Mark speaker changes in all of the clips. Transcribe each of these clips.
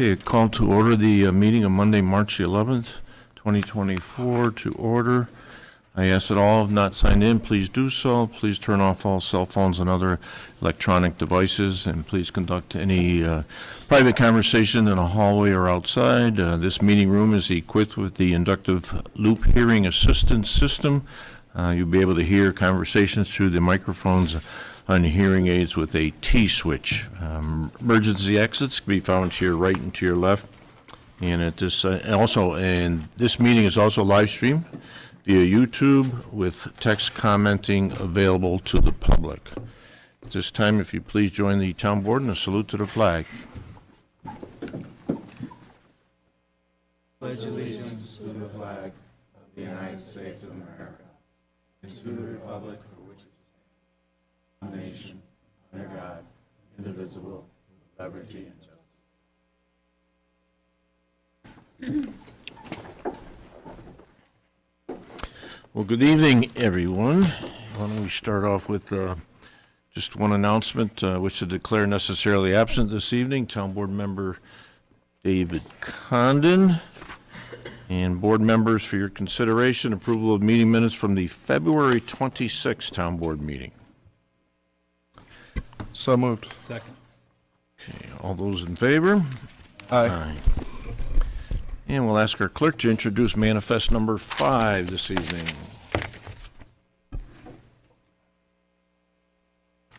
Speaker 1: Okay, call to order the meeting of Monday, March 11th, 2024 to order. I ask that all have not signed in, please do so. Please turn off all cell phones and other electronic devices, and please conduct any private conversation in a hallway or outside. This meeting room is equipped with the inductive loop hearing assistance system. You'll be able to hear conversations through the microphones on hearing aids with a T-switch. Emergency exits can be found to your right and to your left. And at this this meeting is also live streamed via YouTube with text commenting available to the public. At this time, if you please join the town board in a salute to the flag.
Speaker 2: Pledge allegiance to the flag of the United States of America and to the republic for which it stands, one nation, under God, indivisible, with liberty and justice.
Speaker 1: Well, good evening, everyone. Why don't we start off with just one announcement, which to declare necessarily absent this evening, Town Board Member David Condon. And board members, for your consideration, approval of meeting minutes from the February 26th Town Board meeting.
Speaker 3: So moved.
Speaker 4: Second.
Speaker 1: Okay, all those in favor?
Speaker 3: Aye.
Speaker 1: And we'll ask our clerk to introduce manifest number 5 this evening.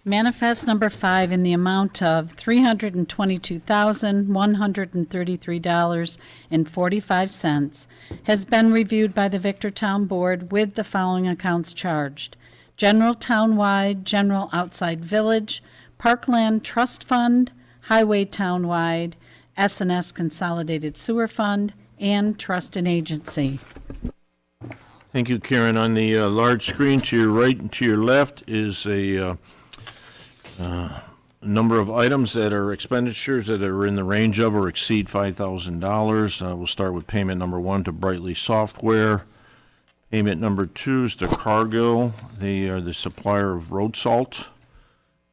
Speaker 5: Manifest number 5 in the amount of $322,133.45 has been reviewed by the Victor Town Board with the following accounts charged: General Townwide, General Outside Village, Parkland Trust Fund, Highway Townwide, S&S Consolidated Sewer Fund, and Trust and Agency.
Speaker 1: Thank you, Karen. On the large screen to your right and to your left is a number of items that are expenditures that are in the range of or exceed $5,000. We'll start with payment number 1 to Brightly Software. Payment number 2 is to Cargill. They are the supplier of road salt.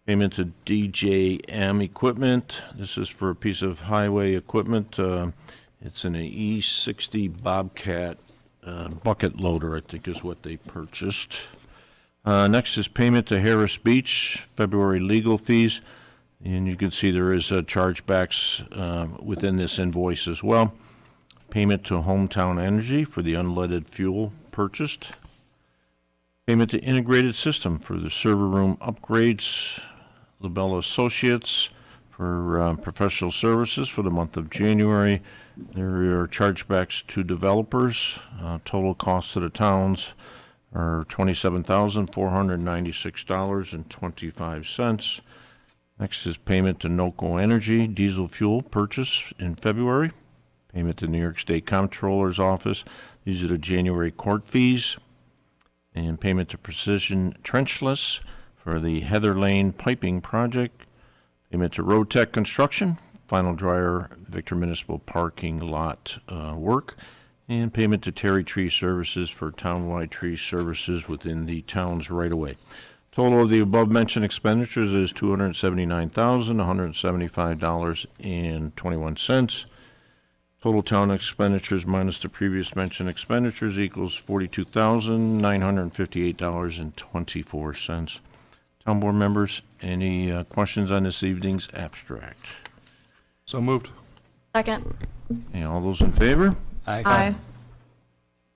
Speaker 1: Payment to DJM Equipment. This is for a piece of highway equipment. It's an E60 Bobcat bucket loader, I think is what they purchased. Next is payment to Harris Beach, February legal fees. And you can see there is chargebacks within this invoice as well. Payment to Hometown Energy for the unleaded fuel purchased. Payment to Integrated System for the server room upgrades. LaBella Associates for professional services for the month of January. There are chargebacks to developers. Total cost to the towns are $27,496.25. Next is payment to NOCO Energy, diesel fuel purchase in February. Payment to New York State Comptroller's Office. These are the January court fees. And payment to Precision Trenchless for the Heather Lane piping project. Payment to Road Tech Construction, final dryer Victor Municipal parking lot work. And payment to Terry Tree Services for townwide tree services within the town's right-of-way. Total of the above-mentioned expenditures is $279,175.21. Total town expenditures minus the previous mentioned expenditures equals $42,958.24. Town board members, any questions on this evening's abstract?
Speaker 3: So moved.
Speaker 6: Second.
Speaker 1: And all those in favor?
Speaker 6: Aye.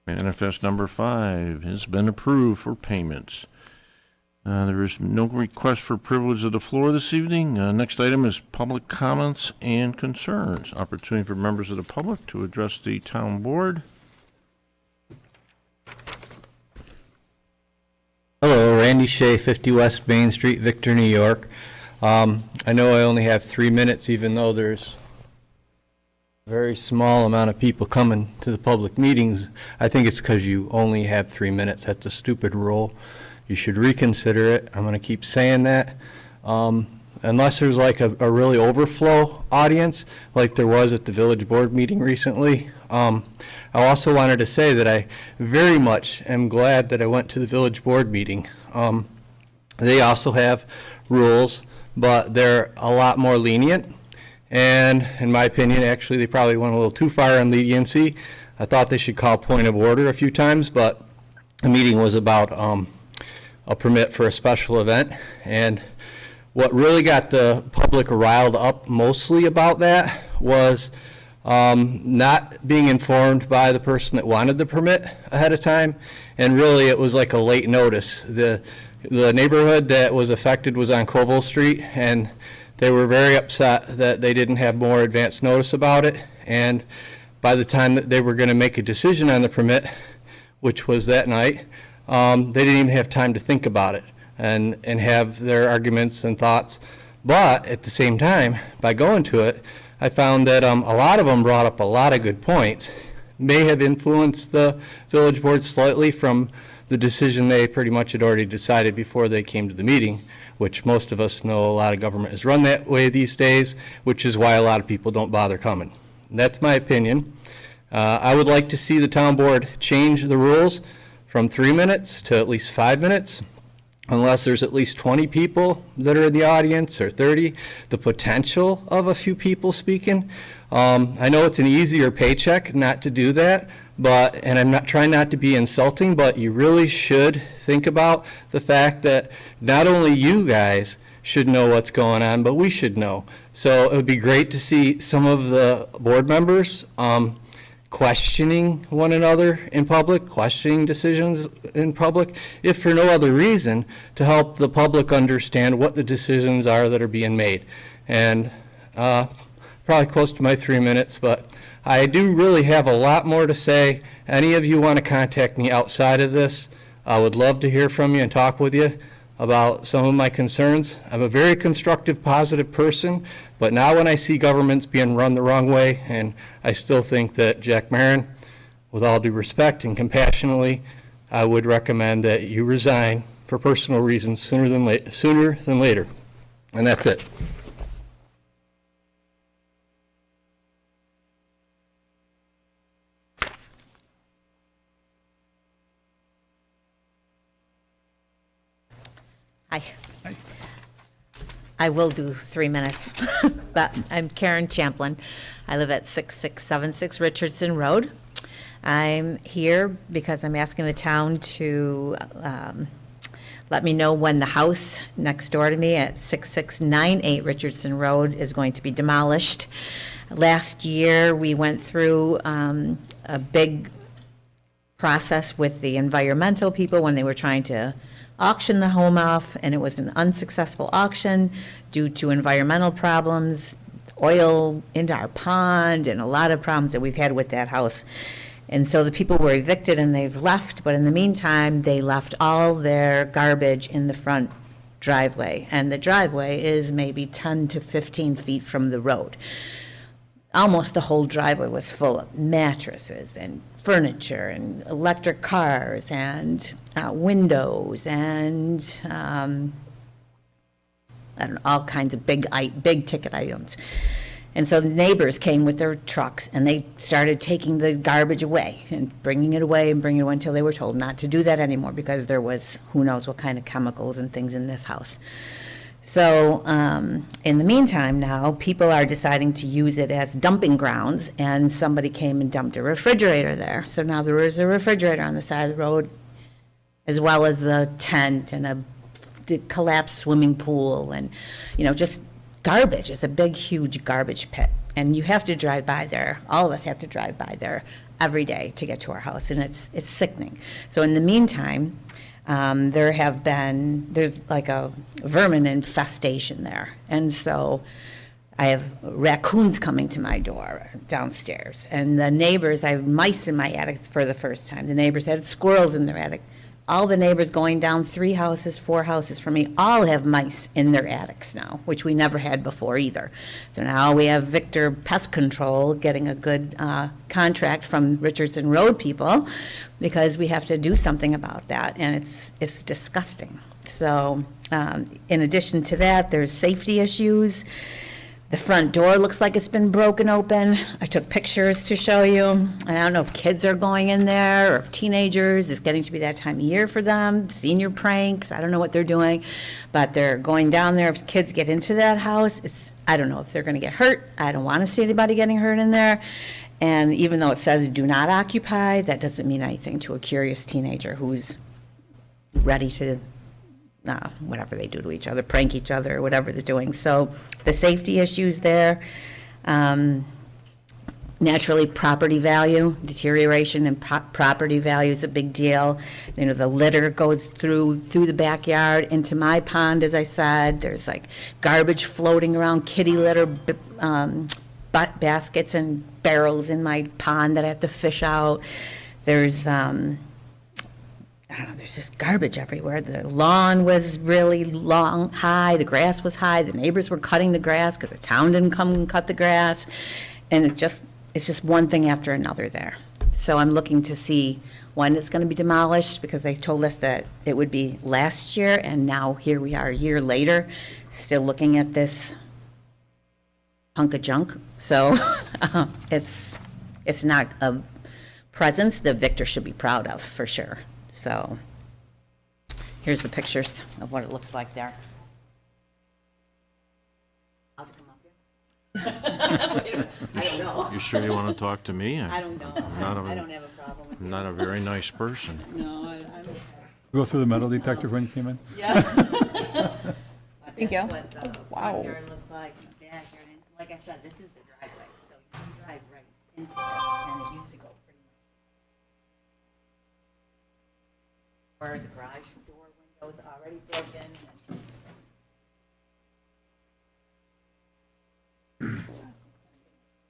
Speaker 1: Manifest number 5 has been approved for payments. There is no request for privilege of the floor this evening. Next item is public comments and concerns. Opportunity for members of the public to address the town board.
Speaker 4: Hello, Randy Shea, 50 West Main Street, Victor, New York. I know I only have 3 minutes, even though there's a very small amount of people coming to the public meetings. I think it's because you only have 3 minutes. That's a stupid rule. You should reconsider it. I'm going to keep saying that. Unless there's like a really overflow audience, like there was at the village board meeting recently. I also wanted to say that I very much am glad that I went to the village board meeting. They also have rules, but they're a lot more lenient. And in my opinion, actually, they probably went a little too far on leniency. I thought they should call point of order a few times, but the meeting was about a permit for a special event. And what really got the public riled up mostly about that was not being informed by the person that wanted the permit ahead of time. And really, it was like a late notice. The neighborhood that was affected was on Covell Street, and they were very upset that they didn't have more advance notice about it. And by the time that they were going to make a decision on the permit, which was that night, they didn't even have time to think about it and have their arguments and thoughts. But at the same time, by going to it, I found that a lot of them brought up a lot of good points, may have influenced the village board slightly from the decision they pretty much had already decided before they came to the meeting, which most of us know a lot of government is run that way these days, which is why a lot of people don't bother coming. And that's my opinion. I would like to see the town board change the rules from 3 minutes to at least 5 minutes, unless there's at least 20 people that are in the audience, or 30, the potential of a few people speaking. I know it's an easier paycheck not to do that, and I'm not trying not to be insulting, but you really should think about the fact that not only you guys should know what's going on, but we should know. So it would be great to see some of the board members questioning one another in public, questioning decisions in public, if for no other reason, to help the public understand what the decisions are that are being made. And probably close to my 3 minutes, but I do really have a lot more to say. Any of you want to contact me outside of this, I would love to hear from you and talk with you about some of my concerns. I'm a very constructive, positive person, but now when I see governments being run the wrong way, and I still think that Jack Marin, with all due respect and compassionately, I would recommend that you resign for personal reasons sooner than later. And that's it.
Speaker 6: Hi. I will do 3 minutes, but I'm Karen Champlin. I live at 6676 Richardson Road. I'm here because I'm asking the town to let me know when the house next door to me at 6698 Richardson Road is going to be demolished. Last year, we went through a big process with the environmental people when they were trying to auction the home off, and it was an unsuccessful auction due to environmental problems, oil into our pond, and a lot of problems that we've had with that house. And so the people were evicted and they've left, but in the meantime, they left all their garbage in the front driveway. And the driveway is maybe 10 to 15 feet from the road. Almost the whole driveway was full of mattresses and furniture and electric cars and windows and I don't know, all kinds of big ticket items. And so the neighbors came with their trucks and they started taking the garbage away and bringing it away until they were told not to do that anymore because there was who knows what kind of chemicals and things in this house. So in the meantime now, people are deciding to use it as dumping grounds, and somebody came and dumped a refrigerator there. So now there is a refrigerator on the side of the road, as well as a tent and a collapsed swimming pool and, just garbage. It's a big, huge garbage pit. And you have to drive by there. All of us have to drive by there every day to get to our house, and it's sickening. So in the meantime, there's like a vermin infestation there. And so I have raccoons coming to my door downstairs. And the neighbors, I have mice in my attic for the first time. The neighbors had squirrels in their attic. All the neighbors going down 3 houses, 4 houses from me, all have mice in their attics now, which we never had before either. So now we have Victor Pest Control getting a good contract from Richardson Road people because we have to do something about that, and it's disgusting. So in addition to that, there's safety issues. The front door looks like it's been broken open. I took pictures to show you. And I don't know if kids are going in there or if teenagers, it's getting to be that time of year for them, senior pranks, I don't know what they're doing. But they're going down there. If kids get into that house, I don't know if they're gonna get hurt. I don't wanna see anybody getting hurt in there. And even though it says do not occupy, that doesn't mean anything to a curious teenager who's ready to whatever they do to each other, prank each other, or whatever they're doing. So the safety issues there, naturally, property value, deterioration in property value is a big deal. You know, the litter goes through the backyard into my pond, as I said. There's like garbage floating around, kitty litter, baskets and barrels in my pond that I have to fish out. There's, I don't know, there's just garbage everywhere. The lawn was really high, the grass was high, the neighbors were cutting the grass because the town didn't come and cut the grass. And it's just one thing after another there. So I'm looking to see when it's going to be demolished, because they told us that it would be last year, and now here we are a year later, still looking at this hunk of junk. So it's not a presence that Victor should be proud of, for sure. So here's the pictures of what it looks like there. I'll come up here. I don't know.
Speaker 1: You sure you want to talk to me?
Speaker 6: I don't know.
Speaker 1: Not a-
Speaker 6: I don't have a problem with
Speaker 1: I'm not a very nice person.
Speaker 6: No, I'm.
Speaker 7: Go through the metal detector when you came in?
Speaker 6: Yeah.
Speaker 5: Thank you.
Speaker 6: That's what the front yard looks like, and the backyard, and like I said, this is the driveway, so you can drive right into this, and it used to go pretty much where the garage door window's already broken,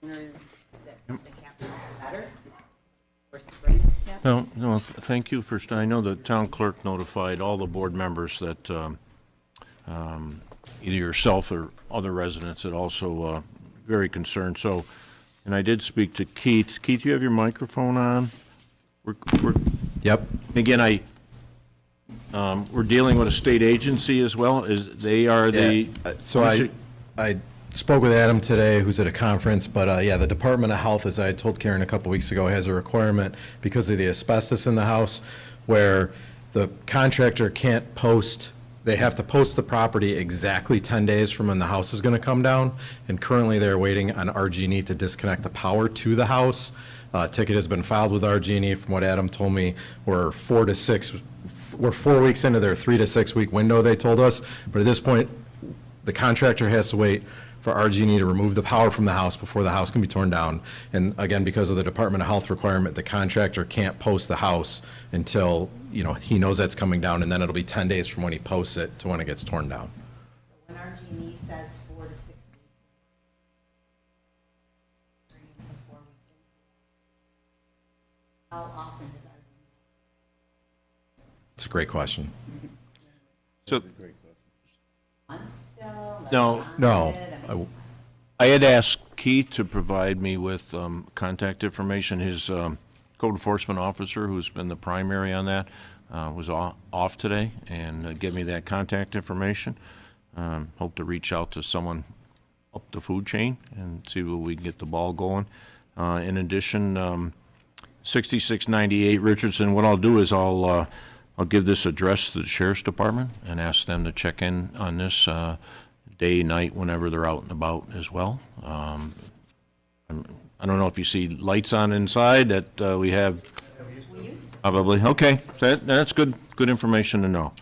Speaker 6: and that something happens better, or spring happens.
Speaker 1: No, thank you for, I know the town clerk notified all the board members that either yourself or other residents that also very concerned. So, and I did speak to Keith. Keith, you have your microphone on? We're,
Speaker 8: Yep.
Speaker 1: again, we're dealing with a state agency as well. They are the.
Speaker 8: So I spoke with Adam today, who's at a conference, but yeah, the Department of Health, as I had told Karen a couple weeks ago, has a requirement because of the asbestos in the house where the contractor can't post, they have to post the property exactly 10 days from when the house is going to come down. And currently they're waiting on RG&E to disconnect the power to the house. Ticket has been filed with RG&E. From what Adam told me, we're 4 weeks into their 3 to 6 week window, they told us. But at this point, the contractor has to wait for RG&E to remove the power from the house before the house can be torn down. And again, because of the Department of Health requirement, the contractor can't post the house until, you know, he knows that's coming down, and then it'll be 10 days from when he posts it to when it gets torn down.
Speaker 6: When RG&E says 4 to 6 weeks. 3 to 4 weeks. How often does RG&E?
Speaker 8: It's a great question.
Speaker 1: So,
Speaker 6: Months still? Like
Speaker 1: No.
Speaker 6: beyond
Speaker 8: No.
Speaker 6: it? I mean,
Speaker 1: I had asked Keith to provide me with contact information. His code enforcement officer, who's been the primary on that, was off today, and give me that contact information. Hope to reach out to someone up the food chain and see where we can get the ball going. In addition, 6698 Richardson, what I'll do is I'll give this address to the sheriff's department and ask them to check in on this day, night, whenever they're out and about as well. I don't know if you see lights on inside that we have. Probably, okay, that's good information to know.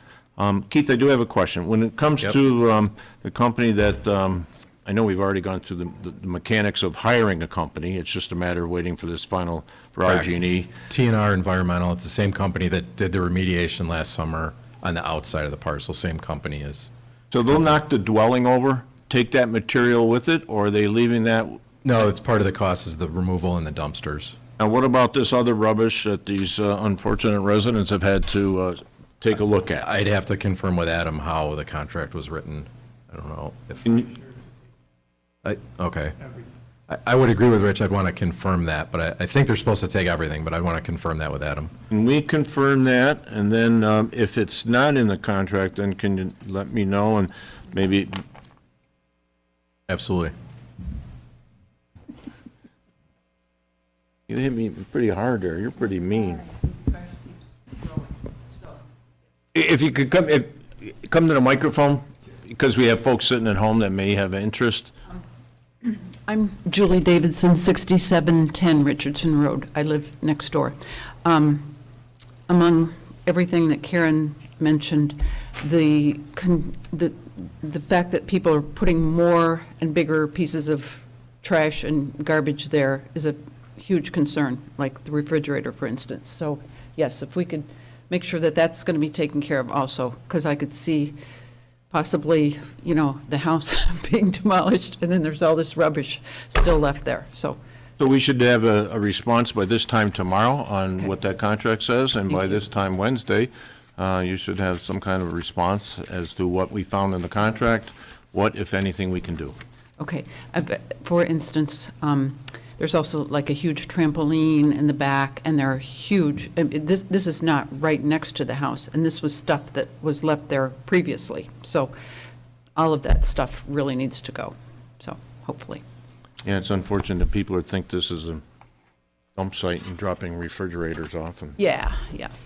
Speaker 1: Keith, I do have a question. When it comes
Speaker 8: Yep.
Speaker 1: to the company that, I know we've already gone through the mechanics of hiring a company, it's just a matter of waiting for this final, for RG&E.
Speaker 8: TNR Environmental, it's the same company that did the remediation last summer on the outside of the parcel, same company as.
Speaker 1: So they'll knock the dwelling over, take that material with it, or are they leaving that?
Speaker 8: No, it's part of the cost is the removal in the dumpsters.
Speaker 1: Now, what about this other rubbish that these unfortunate residents have had to take a look at?
Speaker 8: I'd have to confirm with Adam how the contract was written. I don't know if, okay. I would agree with Rich, I'd want to confirm that, but I think they're supposed to take everything, but I'd want to confirm that with Adam.
Speaker 1: Can we confirm that? And then if it's not in the contract, then can you let me know and maybe,
Speaker 8: Absolutely.
Speaker 1: You hit me pretty hard there. You're pretty mean. If you could come to the microphone, because we have folks sitting at home that may have interest.
Speaker 9: I'm Julie Davidson, 6710 Richardson Road. I live next door. Among everything that Karen mentioned, the fact that people are putting more and bigger pieces of trash and garbage there is a huge concern, like the refrigerator, for instance. So, yes, if we could make sure that that's going to be taken care of also, because I could see possibly, the house being demolished, and then there's all this rubbish still left there, so.
Speaker 1: So we should have a response by this time tomorrow on what that contract says, and by this time Wednesday, you should have some kind of response as to what we found in the contract, what, if anything, we can do.
Speaker 9: Okay, for instance, there's also like a huge trampoline in the back, and they're huge. This is not right next to the house, and this was stuff that was left there previously. So all of that stuff really needs to go, so hopefully.
Speaker 1: Yeah, it's unfortunate that people would think this is a dump site and dropping refrigerators off.
Speaker 9: Yeah,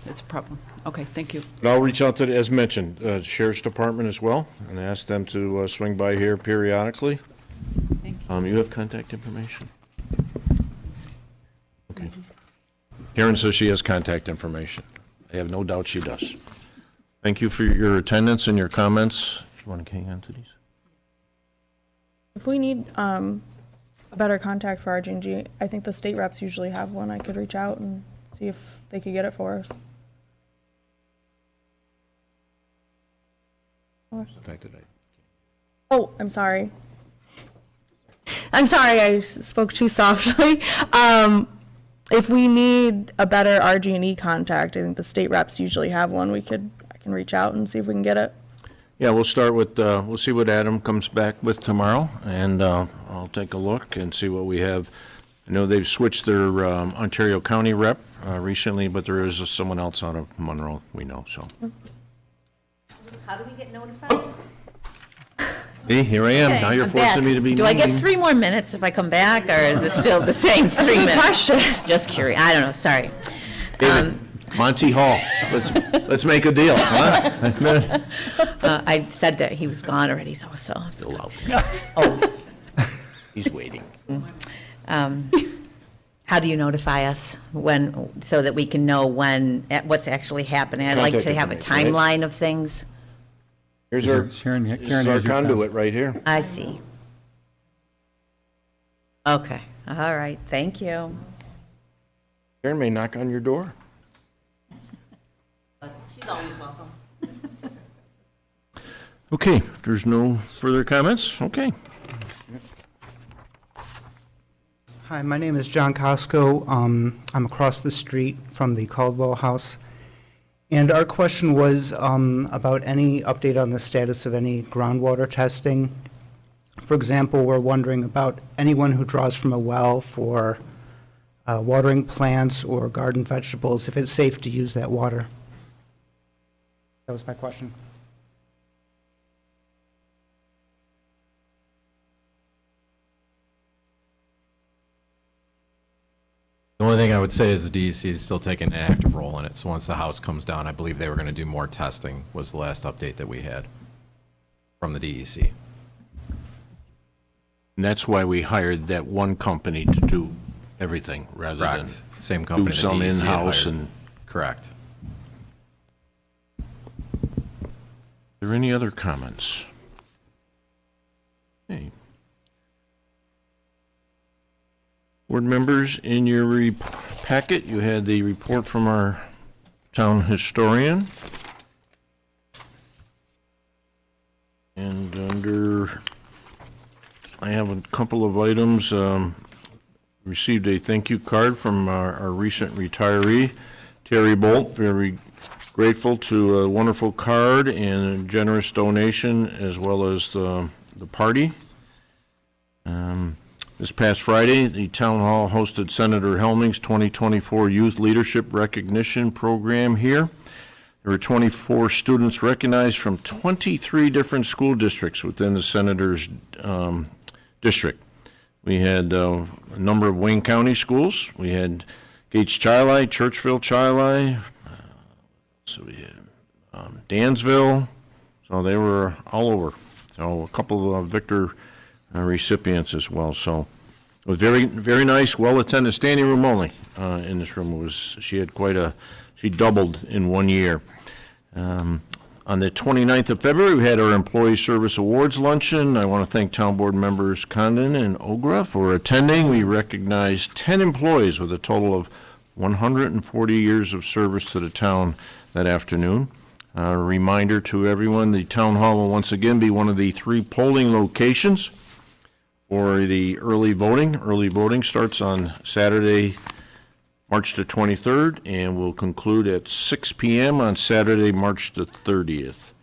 Speaker 9: it's a problem. Okay, thank you.
Speaker 1: But I'll reach out to, as mentioned, Sheriff's Department as well, and ask them to swing by here periodically.
Speaker 9: Thank
Speaker 1: you. You have contact information? Okay. Karen says she has contact information. I have no doubt she does. Thank you for your attendance and your comments. You want to hang on to these?
Speaker 10: If we need a better contact for RG&G, I think the state reps usually have one. I could reach out and see if they could get it for us.
Speaker 1: The fact that
Speaker 10: Oh, I'm sorry. I'm sorry, I spoke too softly. If we need a better RG&E contact, I think the state reps usually have one. I can reach out and see if we can get it.
Speaker 1: Yeah, we'll start with, we'll see what Adam comes back with tomorrow, and I'll take a look and see what we have. I know they've switched their Ontario County rep recently, but there is someone else out of Monroe we know, so.
Speaker 6: How do we get notified?
Speaker 1: Hey, here I am.
Speaker 6: Okay,
Speaker 1: Now you're
Speaker 6: I'm
Speaker 1: forcing
Speaker 6: back.
Speaker 1: me to be
Speaker 6: Do I get
Speaker 1: mean.
Speaker 6: 3 more minutes if I come back, or is it still the same 3 minutes?
Speaker 10: question.
Speaker 6: Just curious. I don't know, sorry.
Speaker 1: David, Monty Hall, let's make a deal, huh?
Speaker 6: I said that he was gone already, though, so.
Speaker 1: Still out.
Speaker 6: Oh,
Speaker 1: He's waiting.
Speaker 6: how do you notify us so that we can know what's actually happening? I'd like
Speaker 1: Contact
Speaker 6: to have a
Speaker 1: information,
Speaker 6: timeline of things.
Speaker 1: Here's our,
Speaker 7: Sharon,
Speaker 1: this is
Speaker 7: Karen
Speaker 1: our
Speaker 7: has your
Speaker 1: conduit right here.
Speaker 6: I see. Okay, all right, thank you.
Speaker 1: Karen may knock on your door.
Speaker 6: She's always welcome.
Speaker 1: Okay, if there's no further comments, okay.
Speaker 11: Hi, my name is John Costco. I'm across the street from the Caldwell House. And our question was about any update on the status of any groundwater testing. For example, we're wondering about anyone who draws from a well for watering plants or garden vegetables, if it's safe to use that water. That was my question.
Speaker 8: The only thing I would say is the DEC is still taking an active role in it. So once the house comes down, I believe they were going to do more testing, was the last update that we had from the DEC.
Speaker 1: And that's why we hired that one company to do everything, rather than
Speaker 8: Correct. Same company
Speaker 1: do
Speaker 8: the
Speaker 1: some
Speaker 8: DEC had
Speaker 1: in-house.
Speaker 8: hired.
Speaker 1: And
Speaker 8: Correct.
Speaker 1: are there any other comments? Okay. Board members, in your packet, you had the report from our town historian. And I have a couple of items. Received a thank you card from our recent retiree, Terry Bolt. Very grateful to a wonderful card and a generous donation, as well as the party. This past Friday, the town hall hosted Senator Helming's 2024 Youth Leadership Recognition Program here. There were 24 students recognized from 23 different school districts within the senator's district. We had a number of Wayne County schools. We had Gates Chili, Churchville Chili, so we had Dansville, so they were all over. So a couple of Victor recipients as well. So it was very, very nice, well-attended, standing room only in this room. She doubled in 1 year. On the 29th of February, we had our Employee Service Awards Luncheon. I want to thank town board members Condon and Ogra for attending. We recognized 10 employees with a total of 140 years of service to the town that afternoon. A reminder to everyone, the town hall will once again be one of the 3 polling locations for the early voting. Early voting starts on Saturday, March the 23rd, and will conclude at 6 p.m. on Saturday, March the 30th.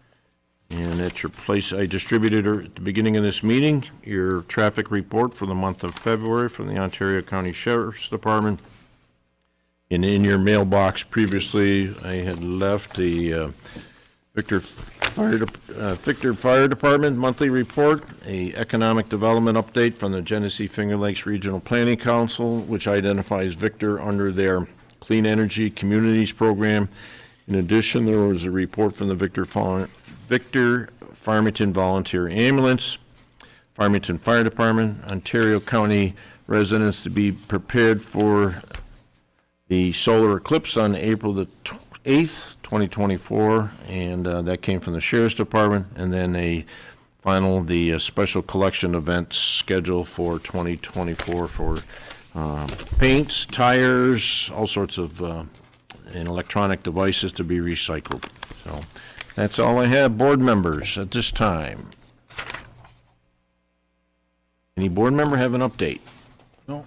Speaker 1: And at your place, I distributed at the beginning of this meeting your traffic report for the month of February from the Ontario County Sheriff's Department. And in your mailbox previously, I had left the Victor Fire Department monthly report, a economic development update from the Genesee Finger Lakes Regional Planning Council, which identifies Victor under their Clean Energy Communities Program. In addition, there was a report from the Victor Farmington Volunteer Ambulance, Farmington Fire Department, Ontario County residents to be prepared for the solar eclipse on April the 8th, 2024, and that came from the Sheriff's Department, and then the special collection event schedule for 2024 for paints, tires, all sorts of and electronic devices to be recycled. So that's all I have, board members, at this time. Any board member have an update?
Speaker 7: No.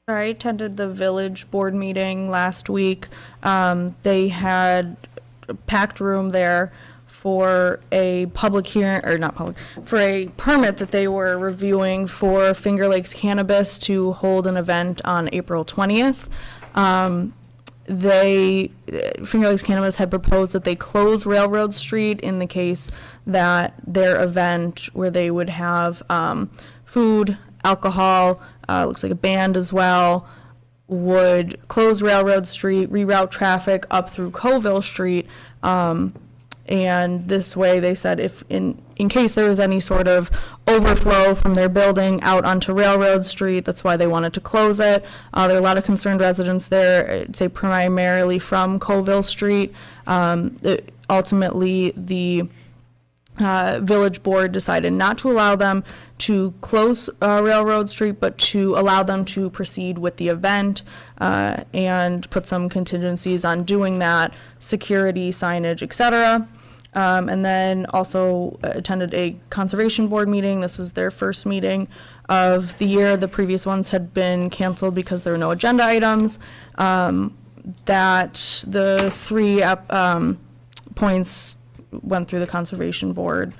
Speaker 10: I attended the village board meeting last week. They had a packed room there for a public hearing, or not public, for a permit that they were reviewing for Finger Lakes Cannabis to hold an event on April 20th. Finger Lakes Cannabis had proposed that they close Railroad Street in the case that their event, where they would have food, alcohol, looks like a band as well, would close Railroad Street, reroute traffic up through Coville Street, and this way they said if in case there was any sort of overflow from their building out onto Railroad Street, that's why they wanted to close it. There are a lot of concerned residents there, I'd say primarily from Coville Street. Ultimately, the village board decided not to allow them to close Railroad Street, but to allow them to proceed with the event and put some contingencies on doing that, security, signage, etc. And then also attended a conservation board meeting. This was their first meeting of the year. The previous ones had been canceled because there were no agenda items. That the 3 points went through the conservation board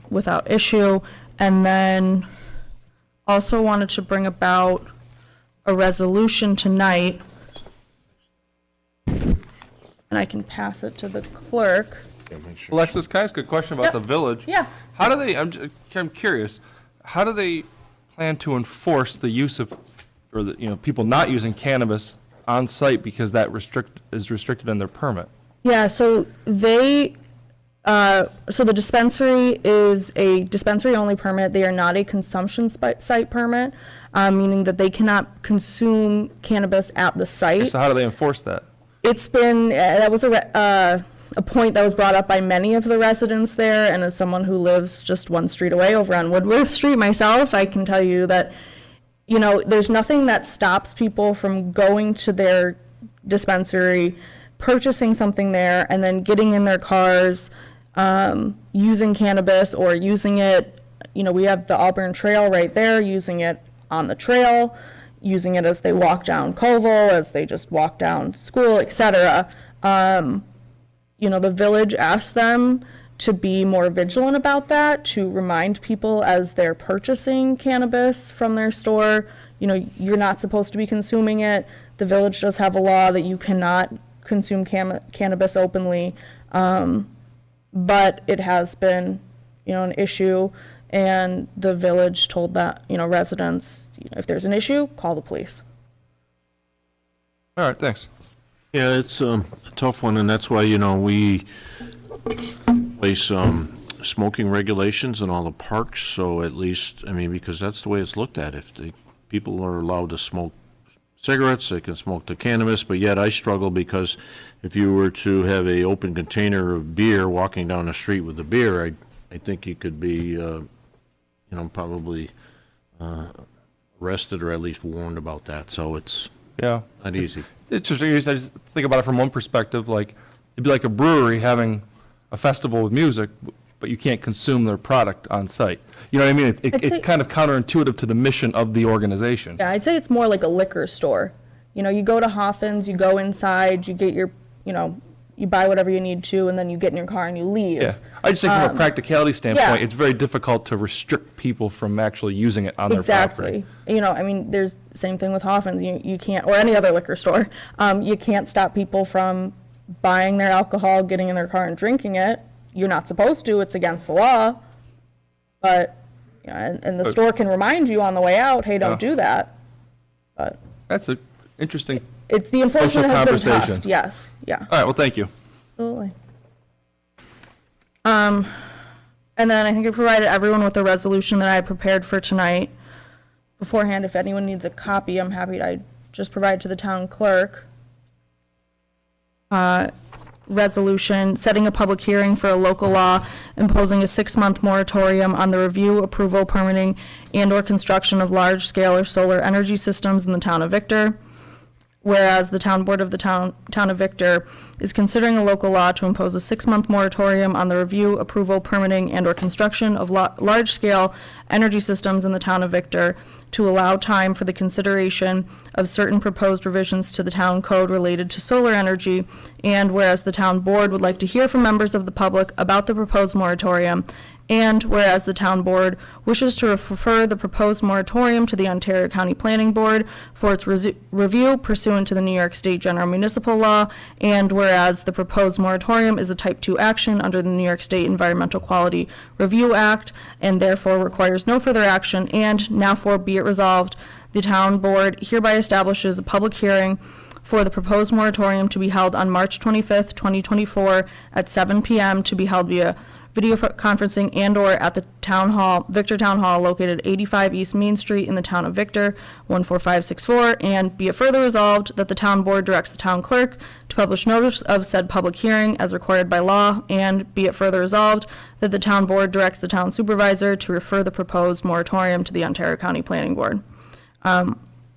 Speaker 10: without issue. And then also wanted to bring about a resolution tonight, and I can pass it to the clerk.
Speaker 3: Alexis, can I ask a question about
Speaker 10: Yep.
Speaker 3: the village?
Speaker 10: Yeah.
Speaker 3: How do they, I'm curious, how do they plan to enforce the use of, or the, people not using cannabis on site because that is restricted in their permit?
Speaker 10: Yeah, so so the dispensary is a dispensary-only permit. They are not a consumption site permit, meaning that they cannot consume cannabis at the site.
Speaker 3: So how do they enforce that?
Speaker 10: It's been, that was a point that was brought up by many of the residents there, and as someone who lives just one street away over on Woodworth Street myself, I can tell you that, there's nothing that stops people from going to their dispensary, purchasing something there, and then getting in their cars, using cannabis or using it, we have the Auburn Trail right there, using it on the trail, using it as they walk down Coville, as they just walk down school, etc. The village asked them to be more vigilant about that, to remind people as they're purchasing cannabis from their store, you're not supposed to be consuming it. The village does have a law that you cannot consume cannabis openly. But it has been, an issue, And the village told that, residents, if there's an issue, call the police.
Speaker 3: All right, thanks.
Speaker 1: Yeah, it's a tough one, and that's why, we place smoking regulations in all the parks, so at least, because that's the way it's looked at. If people are allowed to smoke cigarettes, they can smoke the cannabis, but yet I struggle because if you were to have a open container of beer walking down the street with the beer, I think you could be, probably arrested or at least warned about that, so it's
Speaker 3: Yeah.
Speaker 1: not easy.
Speaker 3: It's interesting. I just think about it from one perspective, like, it'd be like a brewery having a festival with music, but you can't consume their product on site. You know what I mean?
Speaker 10: I'd
Speaker 3: It's
Speaker 10: say-
Speaker 3: kind of counterintuitive to the mission of the organization.
Speaker 10: Yeah, I'd say it's more like a liquor store. You go to Hoffman's, you go inside, you get your, you buy whatever you need to, and then you get in your car and you leave.
Speaker 3: Yeah. I just think from a practicality standpoint,
Speaker 10: yeah.
Speaker 3: it's very difficult to restrict people from actually using it on their property.
Speaker 10: Exactly. There's same thing with Hoffman's. You can't, or any other liquor store. You can't stop people from buying their alcohol, getting in their car and drinking it. You're not supposed to. It's against the law. But, and the store can remind you on the way out, hey, don't do that. But
Speaker 3: That's an interesting.
Speaker 10: it's, the enforcement
Speaker 3: Social
Speaker 10: has been tough.
Speaker 3: conversation.
Speaker 10: Yes, yeah.
Speaker 3: All right, well, thank you.
Speaker 10: Absolutely. And then I think I provided everyone with the resolution that I prepared for tonight. Beforehand, if anyone needs a copy, I'm happy to just provide to the town clerk. Resolution setting a public hearing for a local law imposing a 6-month moratorium on the review, approval, permitting, and/or construction of large-scale or solar energy systems in the town of Victor. Whereas the town board of the town of Victor is considering a local law to impose a 6-month moratorium on the review, approval, permitting, and/or construction of large-scale energy systems in the town of Victor to allow time for the consideration of certain proposed revisions to the town code related to solar energy. And whereas the town board would like to hear from members of the public about the proposed moratorium, and whereas the town board wishes to refer the proposed moratorium to the Ontario County Planning Board for its review pursuant to the New York State General Municipal Law, and whereas the proposed moratorium is a Type 2 action under the New York State Environmental Quality Review Act, and therefore requires no further action, and now for be it resolved, the town board hereby establishes a public hearing for the proposed moratorium to be held on March 25th, 2024 at 7 p.m. to be held via video conferencing and/or at the Town Hall, Victor Town Hall, located 85 East Main Street in the town of Victor, 14564, and be it further resolved that the town board directs the town clerk to publish notice of said public hearing as required by law, and be it further resolved that the town board directs the town supervisor to refer the proposed moratorium to the Ontario County Planning Board.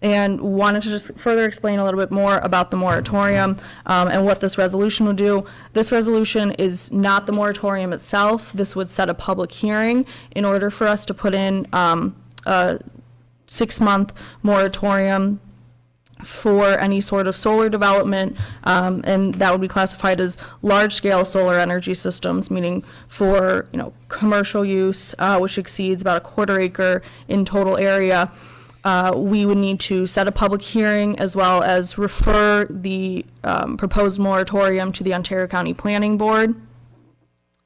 Speaker 10: And wanted to just further explain a little bit more about the moratorium and what this resolution would do. This resolution is not the moratorium itself. This would set a public hearing in order for us to put in a 6-month moratorium for any sort of solar development, and that would be classified as large-scale solar energy systems, meaning for, commercial use, which exceeds about a 1/4 acre in total area. We would need to set a public hearing as well as refer the proposed moratorium to the Ontario County Planning Board.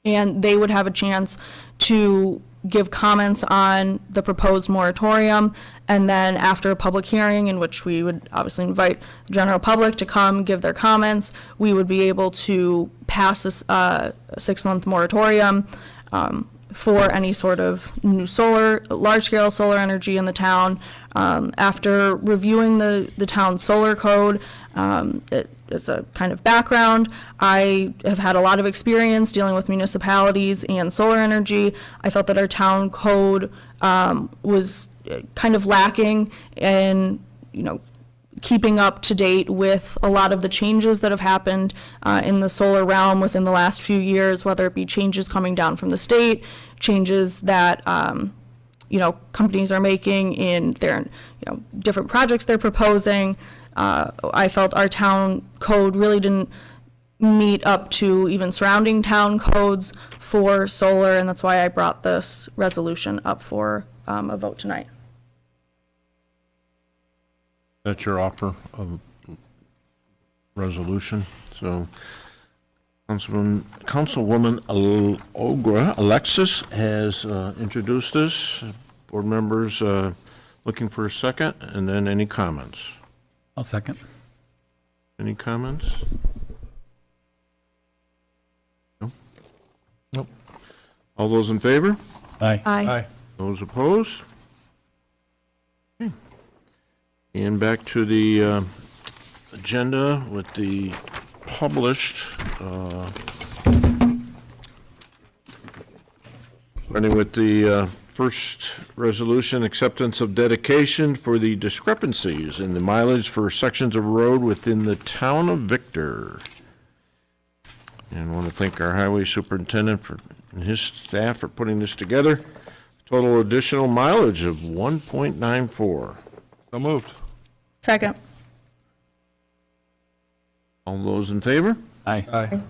Speaker 10: And they would have a chance to give comments on the proposed moratorium. And then after a public hearing, in which we would obviously invite the general public to come give their comments, we would be able to pass this 6-month moratorium for any sort of new large-scale solar energy in the town. After reviewing the town solar code, as a kind of background, I have had a lot of experience dealing with municipalities and solar energy. I felt that our town code was kind of lacking in, keeping up to date with a lot of the changes that have happened in the solar realm within the last few years, whether it be changes coming down from the state, changes that companies are making in their different projects they're proposing. I felt our town code really didn't meet up to even surrounding town codes for solar, and that's why I brought this resolution up for a vote tonight.
Speaker 1: That's your offer of resolution, so Councilwoman Alexis has introduced this. Board members looking for a second, and then any comments?
Speaker 7: I'll second.
Speaker 1: Any comments? No?
Speaker 3: Nope.
Speaker 1: All those in favor?
Speaker 7: Aye.
Speaker 3: Aye.
Speaker 1: Those opposed? Okay. And back to the agenda with the published, starting with the first resolution, acceptance of dedication for the discrepancies in the mileage for sections of road within the town of Victor. And I want to thank our highway superintendent and his staff for putting this together. Total additional mileage of 1.94.
Speaker 3: So moved.
Speaker 10: Second.
Speaker 1: All those in favor?
Speaker 7: Aye.
Speaker 3: Aye.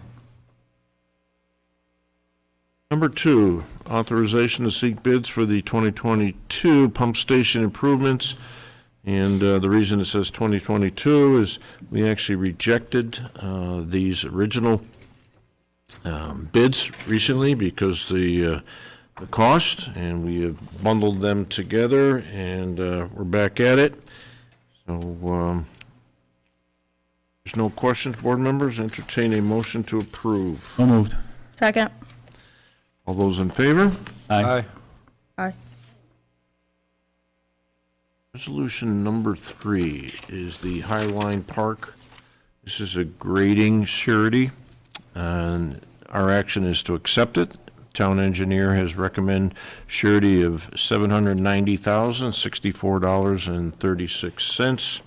Speaker 1: Number 2, authorization to seek bids for the 2022 pump station improvements. And the reason it says 2022 is we actually rejected these original bids recently because the cost, and we have bundled them together, and we're back at it. So there's no questions, board members. Entertain a motion to approve.
Speaker 7: So moved.
Speaker 10: Second.
Speaker 1: All those in favor?
Speaker 3: Aye.
Speaker 10: Aye.
Speaker 1: Resolution number 3 is the Highline Park. This is a grading surety, and our action is to accept it. Town engineer has recommended surety of $790,064.36.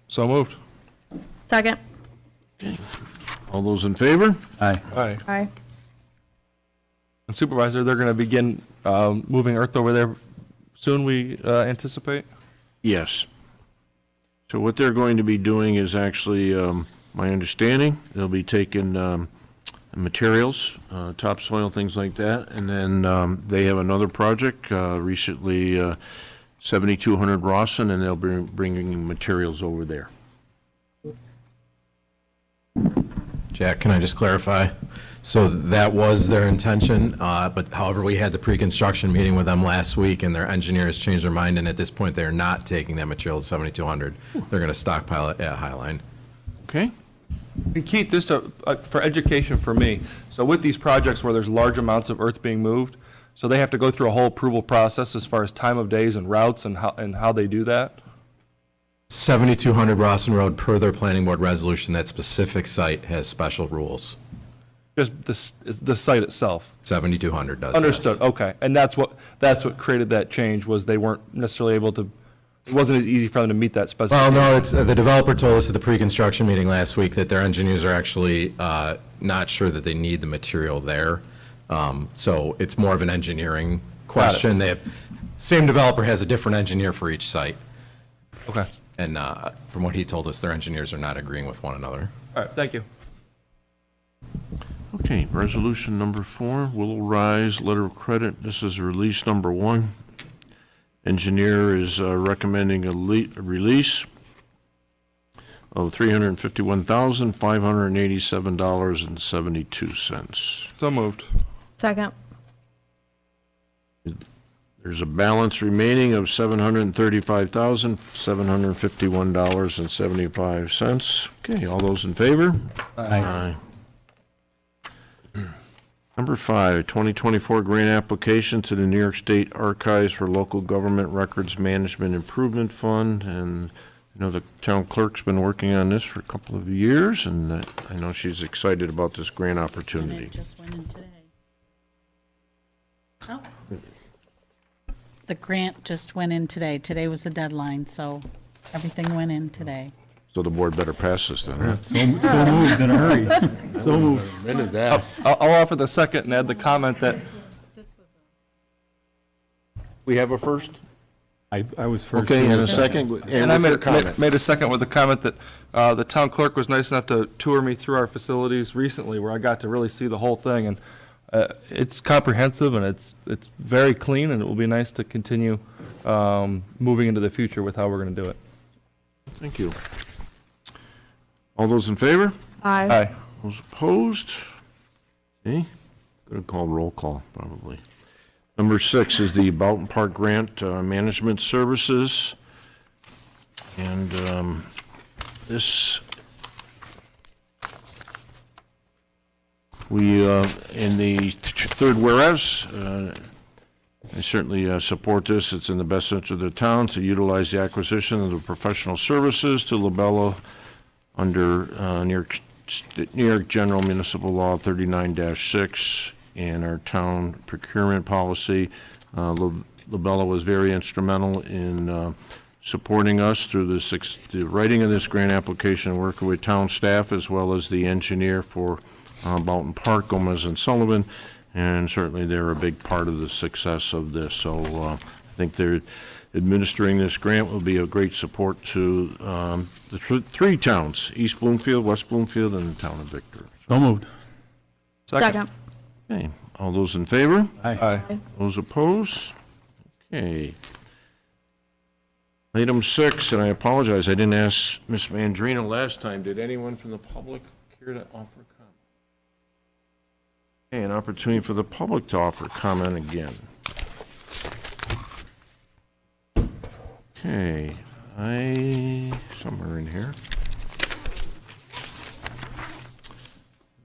Speaker 3: So moved.
Speaker 10: Second.
Speaker 1: All those in favor?
Speaker 7: Aye.
Speaker 3: Aye.
Speaker 10: Aye.
Speaker 3: And Supervisor, they're going to begin moving earth over there soon, we anticipate?
Speaker 1: Yes. So what they're going to be doing is actually, my understanding, they'll be taking materials, topsoil, things like that, and then they have another project, recently 7200 Rawson, and they'll be bringing materials over there.
Speaker 8: Jack, can I just clarify? So that was their intention, but however, we had the pre-construction meeting with them last week, and their engineers changed their mind, and at this point, they're not taking that material to 7200. They're going to stockpile it at Highline.
Speaker 1: Okay?
Speaker 3: And Keith, just for education for me, so with these projects where there's large amounts of earth being moved, so they have to go through a whole approval process as far as time of days and routes and how they do that?
Speaker 8: 7200 Rawson Road, per their planning board resolution, that specific site has special rules.
Speaker 3: Just the site itself?
Speaker 8: 7200 does. yes.
Speaker 3: Understood, okay. And that's what created that change, was they weren't necessarily able to, it wasn't as easy for them to meet that
Speaker 8: Well,
Speaker 3: specification?
Speaker 8: no, it's, the developer told us at the pre-construction meeting last week that their engineers are actually not sure that they need the material there. So it's more of an engineering question. They have, same developer has a different engineer for each site.
Speaker 3: Okay,
Speaker 8: And from what he told us, their engineers are not agreeing with one another.
Speaker 3: all right, thank you.
Speaker 1: Okay, resolution number 4, Willow Rise letter of credit. This is release number 1. Engineer is recommending a release of $351,587.72.
Speaker 3: So moved.
Speaker 10: Second.
Speaker 1: There's a balance remaining of $735,751.75. Okay, all those in favor? Aye. Number 5, 2024 grant application to the New York State Archives for Local Government Records Management Improvement Fund. And I know the town clerk's been working on this for a couple of years, and I know she's excited about this grant
Speaker 5: And
Speaker 1: opportunity.
Speaker 5: it just went in today. Oh. The grant just went in today. Today was the deadline, so everything went in today.
Speaker 1: So the board better pass this then, right?
Speaker 7: So moved in a hurry. So moved.
Speaker 3: I'll offer the second and add the comment that,
Speaker 1: We have a first?
Speaker 7: I was first.
Speaker 1: Okay, and a second?
Speaker 3: and I
Speaker 1: what's your comment?
Speaker 3: made a second with the comment that the town clerk was nice enough to tour me through our facilities recently, where I got to really see the whole thing, and it's comprehensive, and it's very clean, and it will be nice to continue moving into the future with how we're going to do it.
Speaker 1: Thank you. All those in favor?
Speaker 3: Aye.
Speaker 1: Those opposed? See? Gonna call roll call, probably. Number 6 is the Boughton Park Grant Management Services. And this, we, in the third whereas, I certainly support this. It's in the best interest of the town to utilize the acquisition of the professional services to Labella under New York General Municipal Law 39-6 and our town procurement policy. Labella was very instrumental in supporting us through the writing of this grant application, working with town staff as well as the engineer for Boughton Park, Gomez and Sullivan, and certainly they're a big part of the success of this. So I think they're administering this grant will be a great support to the three towns, East Bloomfield, West Bloomfield, and the town of Victor.
Speaker 7: So moved.
Speaker 10: Second.
Speaker 1: Okay, all those in favor?
Speaker 3: Aye.
Speaker 1: Those opposed? Okay. Item 6, and I apologize, I didn't ask Ms. Mandrina last time. Did anyone from the public care to offer comment? Okay, an opportunity for the public to offer comment again. Okay, somewhere in here.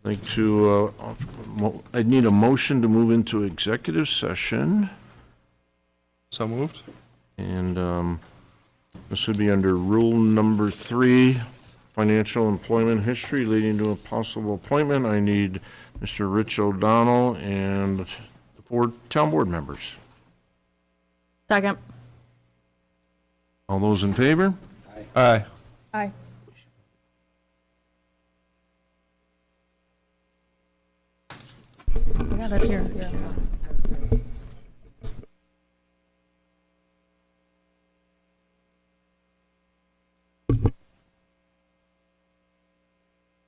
Speaker 1: I'd like to, I need a motion to move into executive session.
Speaker 3: So moved.
Speaker 1: And this would be under rule number 3, financial employment history leading to a possible appointment. I need Mr. Rich O'Donnell and the town board members.
Speaker 10: Second.
Speaker 1: All those in favor?
Speaker 3: Aye.
Speaker 10: Aye. Yeah, that's here. Yeah.